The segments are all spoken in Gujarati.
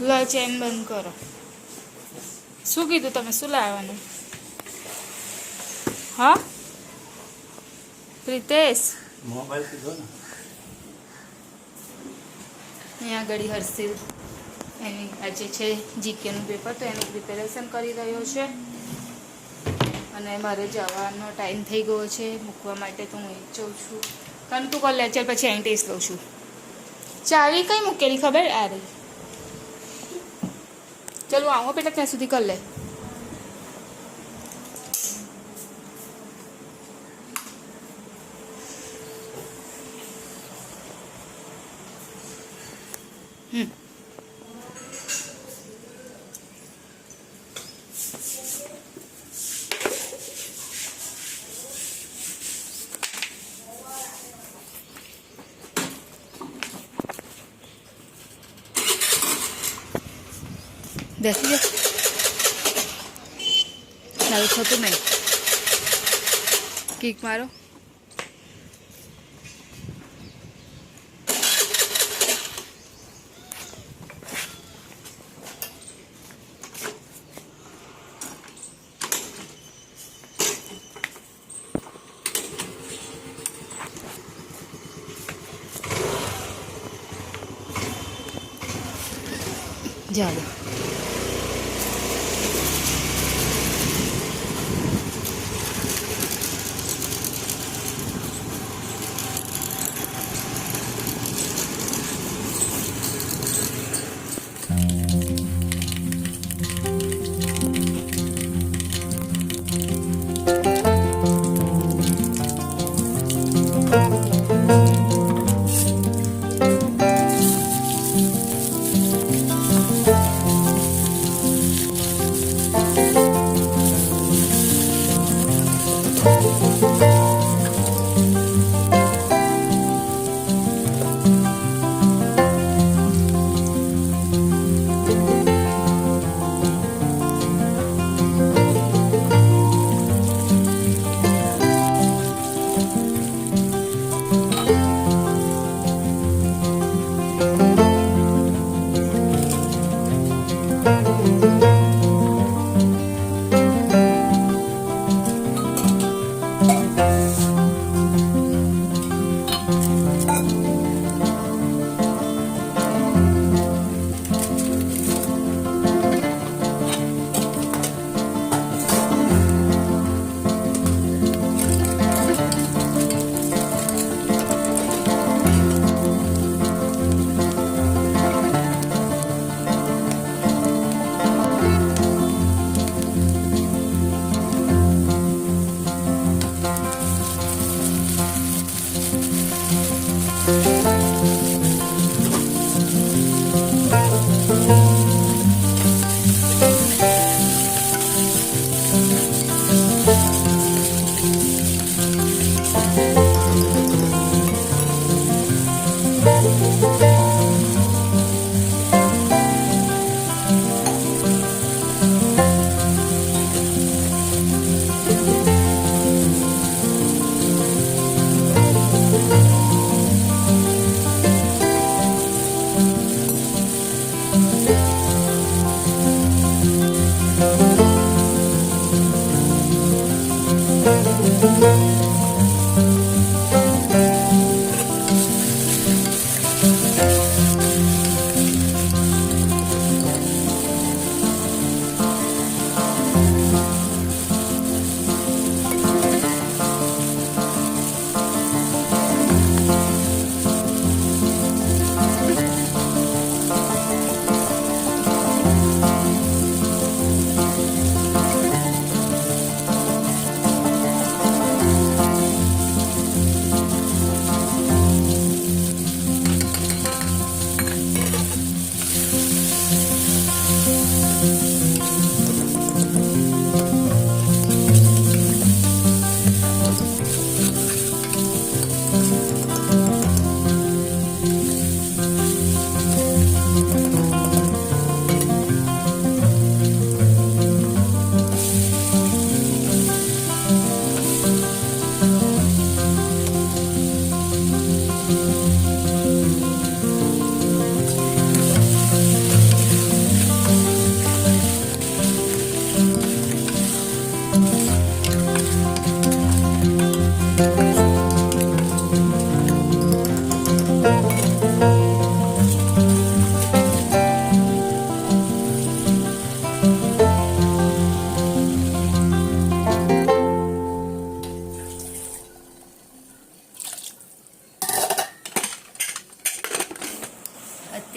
લો ચેન બંધ કરો. શું કીધું તમે? શું લાવવાનું? હા પ્રિતેશ, મોબાઈલ કીધો ને. અહીંયા આગળ હર્ષિલ એની આજે છે જીકેનું પેપર, તો એનું પ્રિપેરેશન કરી રહ્યો છે. અને મારે જવાનો ટાઈમ થઈ ગયો છે મૂકવા માટે, તો હું એ જ જાઉં છું. કારણ તું કોલ લેક્ચર પછી અહીં ટેસ્ટ લઉં છું. ચાવી કઈ મૂકેલી ખબર? આ રહી. ચલો આવો પેલા ત્યાં સુધી કર લે. બેસી જાઓ. ચાલુ થતું નહીં. કિક મારો. જાઓ.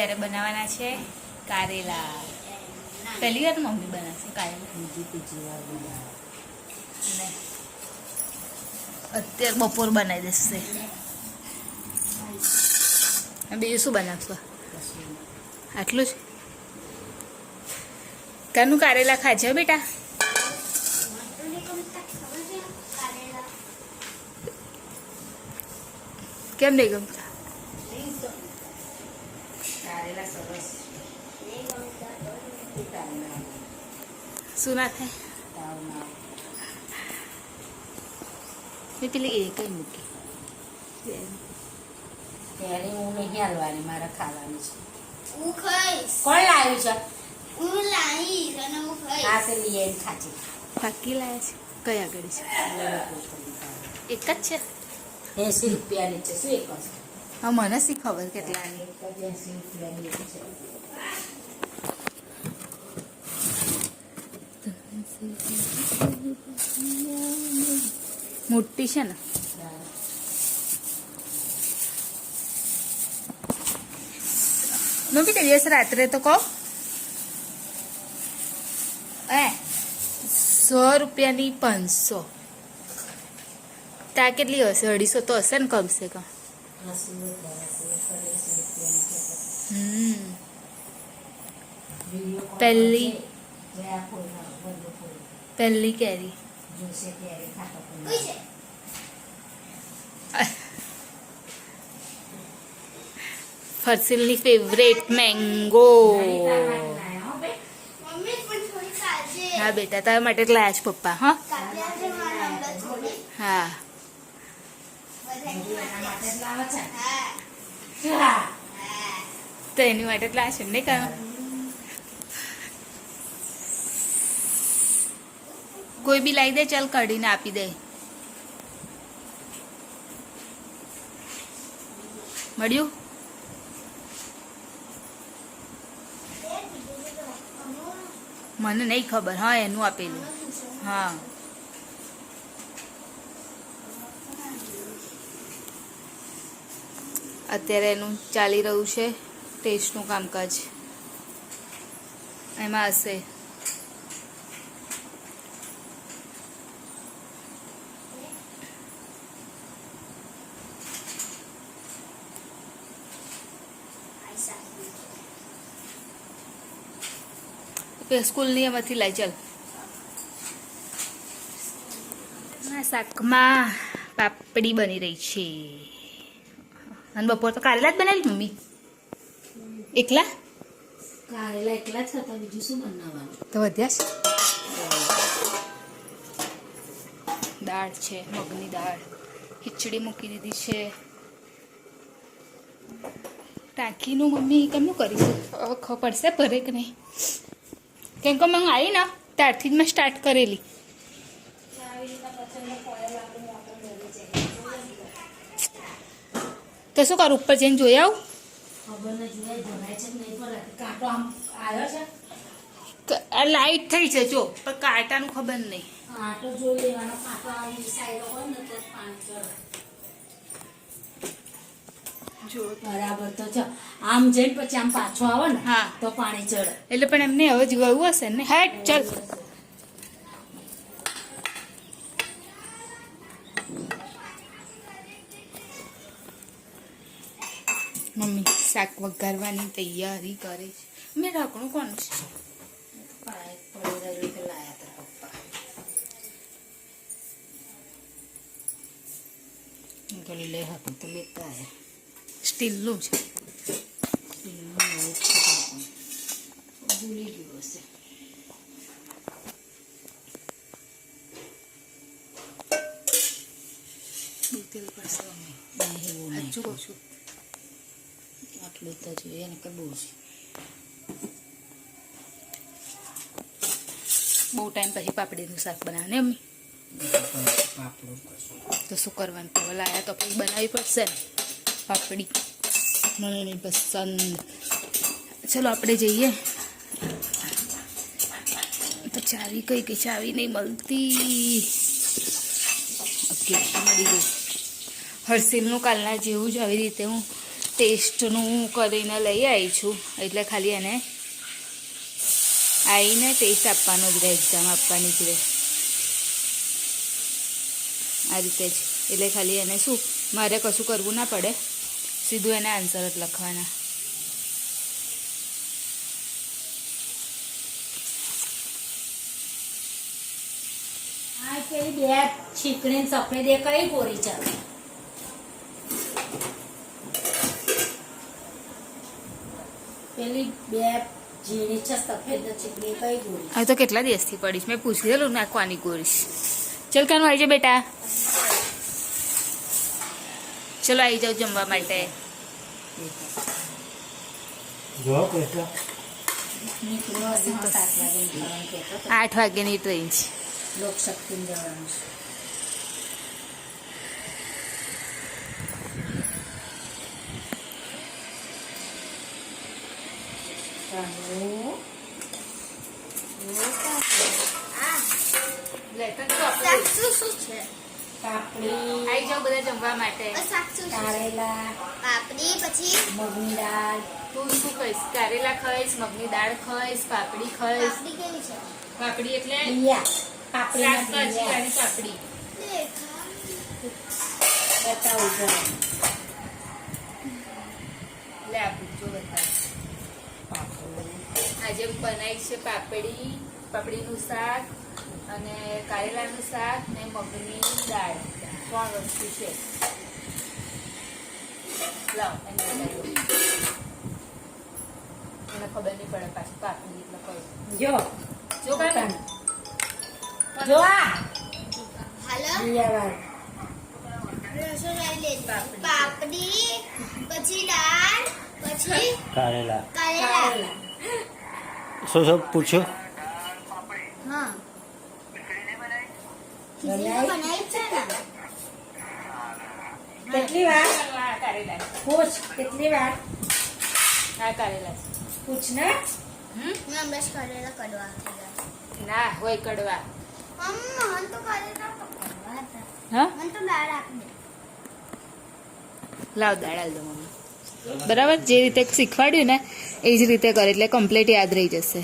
અત્યારે બનાવવાના છે કારેલા. પહેલી વાર મમ્મી બનાવશે કારેલા. અને અત્યારે બપોર બનાવી દેશે. બીજું શું બનાવશો? આટલું જ? કાનું કારેલા ખાજે બેટા. કેમ નહીં ગમતા? શું ના થાય? મેં પેલી એ કઈ મૂકી ત્યારે હું નહીં હાલવાની, મારે ખાવાની છે. હું ખાઈશ. કોણ લાવ્યું છે? હું લાવીશ અને હું ખાઈશ. આ તે લઈ આવીને ખાજે. પાકી લાયા છે? કઈ આગળ છે? એક જ છે? 80 રૂપિયાની છે. શું એક જ? હા, મને શી ખબર કેટલાની. 80 રૂપિયાની એક છે. મોટી છે ને? મમ્મી તે દિવસ રાત્રે તો કહો 100 રૂપિયાની 500. ત્યાં કેટલી હશે? 250 તો હશે ને કમસે કમ. 80 રૂપિયાની પહેલી છે. પહેલી કેરી જોશે ત્યારે ખાતો પણ કઈ છે? ફરસીલની ફેવરેટ મેંગો. મમ્મી પણ થોડી ખાજે. હા બેટા, તારા માટે જ લાયા છે પપ્પા. હા કાપ્યા છે મારા અંદર થોડી. હા. બધાની માટે. લાવે છે. હા. હા. હા. તો એની માટે જ લાયા છે નહીં કામ. કોઈ બી લાવી દે, ચાલ કાઢીને આપી દે. મળ્યું? મને નહીં ખબર. હા, એનું આપેલું. હા, અત્યારે એનું ચાલી રહ્યું છે ટેસ્ટનું કામકાજ. એમાં હશે સ્કૂલની એમાંથી લાઈ. ચાલ. શાકમાં પાપડી બની રહી છે. અને બપોર તો કારેલા જ બનાવી મમ્મી. એકલા કારેલા એકલા જ હતા, બીજું શું બનાવવાનું? તો વધ્યા છે. દાળ છે, મગની દાળ. ખીચડી મૂકી દીધી છે. ટાંકીનું મમ્મી કેમનું કરીશું? હવે ખબર પડશે ભરે કે નહીં. કેમ કે મેં આવી ને ત્યારથી જ મેં સ્ટાર્ટ કરેલી. તો શું કરું? ઉપર જઈને જોઈ આવું. ખબર નથી, ભરાય છે નહીં ભરાય. કાંટો આમ આવ્યો છે. આ લાઈટ થઈ છે જો, પણ કાંટાનું ખબર નહીં. કાંટો જોઈ લેવાનો. કાંટો આવી સાઈડ હોય ને તો પાણી ચડે. જો બરાબર તો છે. આમ જઈને પછી આમ પાછો આવે ને હા. તો પાણી ચડે. એટલે પણ એમને હવે જોવું હશે ને. હેટ ચાલ. મમ્મી શાક વઘારવાની તૈયારી કરે છે. મેં ઢાંકણું કોણ છે? પડી રહ્યું તો લાયા હતા પપ્પા. તો લે હતું તો લેતા આવ્યા. સ્ટીલનું છે. ભૂલી ગયું હશે. તેલ પડશે મમ્મી. નહીં એવું નહીં. સાચું કહું છું. આટલું તો જોઈએ ને કે બહુ છે. બહુ ટાઈમ પછી પાપડીનું શાક બનાવે ને મમ્મી. પાપડું કશું. તો શું કરવાનું? તો લાયા તો પછી બનાવવી પડશે ને પાપડી. મને નહીં પસંદ. ચલો આપણે જઈએ. તો ચાવી કઈ કઈ ચાવી નહીં મળતી. ઓકે, મળી ગઈ. હર્ષિલનું કાલના જેવું જ આવી રીતે હું ટેસ્ટનું કરીને લઈ આવી છું, એટલે ખાલી એને આવીને ટેસ્ટ આપવાનો જ રહે, એક્ઝામ આપવાની જ રહે આ રીતે જ. એટલે ખાલી એને શું મારે કશું કરવું ના પડે, સીધું એને આન્સર જ લખવાના. આ પેલી બે છીકણી સફેદ એ કઈ ગોરી ચાલે? પેલી બે ઝીણી છે સફેદ ને છીકણી કઈ ગોરી? હવે તો કેટલા દિવસથી પડીશ, મેં પૂછી દેલું નાખવાની કોરીશ. ચલ કાનું આવી જા બેટા, ચલો આવી જાઓ જમવા માટે. જો કૃષ્ણ નીકળ્યો હશે 7 વાગે નીકળવાનું કહેતો હતો. 8 વાગ્યાની ટ્રેન છે. લોકશક્તિમાં જવાનું છે. શાક શું છે? પાપડી, આવી જાઓ બધા જમવા માટે. શાક શું છે? કારેલા, પાપડી, પછી મગની દાળ, તું શું ખાઈશ? કારેલા ખાઈશ, મગની દાળ ખાઈશ, પાપડી ખાઈશ. પાપડી કેવી છે? પાપડી એટલે બિયા, પાપડીના શાકભાજી બિયા. વાળી પાપડી. દેખા. બતાવું જરા. લે આપું જો બતાવ. પાપડી, આજે બનાવી છે પાપડીનું શાક અને કારેલાનું શાક ને મગની દાળ. 3 વસ્તુ છે. લાવ એને બનાવી દો. એને ખબર નહીં પડે પાછી પાપડી એટલે કઈ. જો જો કાંઈ તાન. જો આ હાલો બિયાવાળી. રસોઈ લઈ પાપડી. પાપડી, પછી દાળ, પછી કારેલા કારેલા. કારેલા. શું પૂછ્યું? હા બનાવી? બનાવી છે ને. કેટલી વાર આ કારેલા છે. પૂછ, કેટલી વાર આ કારેલા છે. પૂછ ને. હમ? મેં હમણાં જ કારેલા કડવા હતા. ના હોય કડવા. મને તો કારેલા તો કડવા હતા. હા મને તો દાળ આપી દે. લાવ દાળ આલ દો મમ્મી. બરાબર જે રીતે શીખવાડ્યું ને એ જ રીતે કરે એટલે કમ્પ્લીટ યાદ રહી જશે.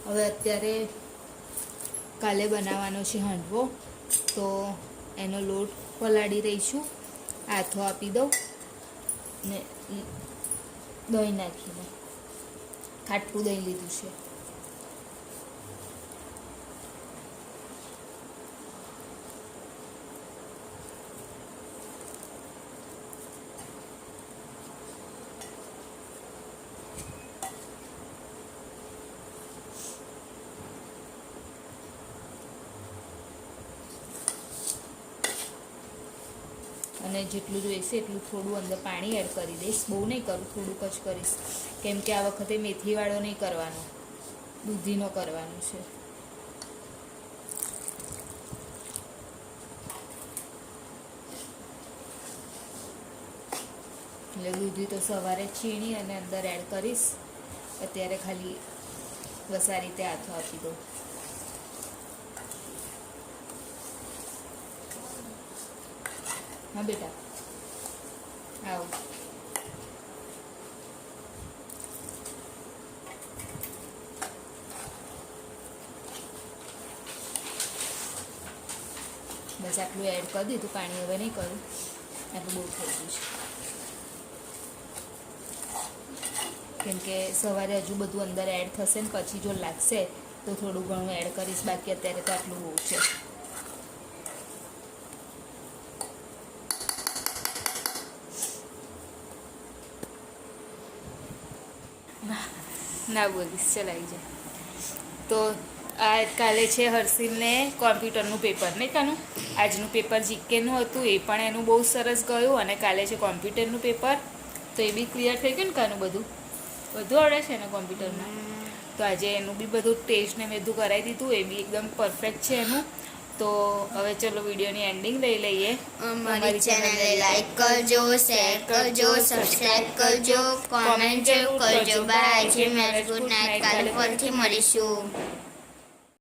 હવે અત્યારે કાલે બનાવવાનો છે હાંડવો, તો એનો લોટ પલાળી રહીશું. આથો આપી દઉં ને દહીં નાખીને ખાટું દહીં લીધું છે. અને જેટલું જોઈશે એટલું થોડું અંદર પાણી એડ કરી દઈશ. બહુ નહીં કરું, થોડુંક જ કરીશ, કેમ કે આ વખતે મેથીવાળો નહીં કરવાનો, દૂધીનો કરવાનો છે. એટલે દૂધી તો સવારે છીણી અને અંદર એડ કરીશ. અત્યારે ખાલી બસ આ રીતે હાથો આપી દઉં. હા બેટા આવો. બસ આટલું એડ કરી દીધું પાણી, હવે નહીં કરું, આટલું બહુ થઈ ગયું છે. કેમ કે સવારે હજુ બધું અંદર એડ થશે ને પછી જો લાગશે તો થોડું ઘણું એડ કરીશ, બાકી અત્યારે તો આટલું બહુ છે. ના બોલીશ, ચલાવી જાય. તો આ કાલે છે હર્ષિલને કોમ્પ્યુટરનું પેપર, નહીં કાનું? આજનું પેપર જીકેનું હતું, એ પણ એનું બહુ સરસ ગયું. અને કાલે છે કોમ્પ્યુટરનું પેપર, તો એ બી ક્લિયર થઈ ગયું ને કાનું? બધું આવડે છે ને કોમ્પ્યુટરમાં. તો આજે એનું બી બધું ટેસ્ટ ને બધું કરાવી દીધું, એ બી એકદમ પરફેક્ટ છે એનું. તો તો હવે ચલો વિડીયોની એન્ડિંગ લઈ લઈએ. અમારી ચેનલને લાઈક કરજો, શેર કરજો, સબસ્ક્રાઇબ કરજો, કોમેન્ટ જરૂર કરજો. બાય. જે મેરે ગુડ નાઇટ. કાલે ફરીથી મળીશું.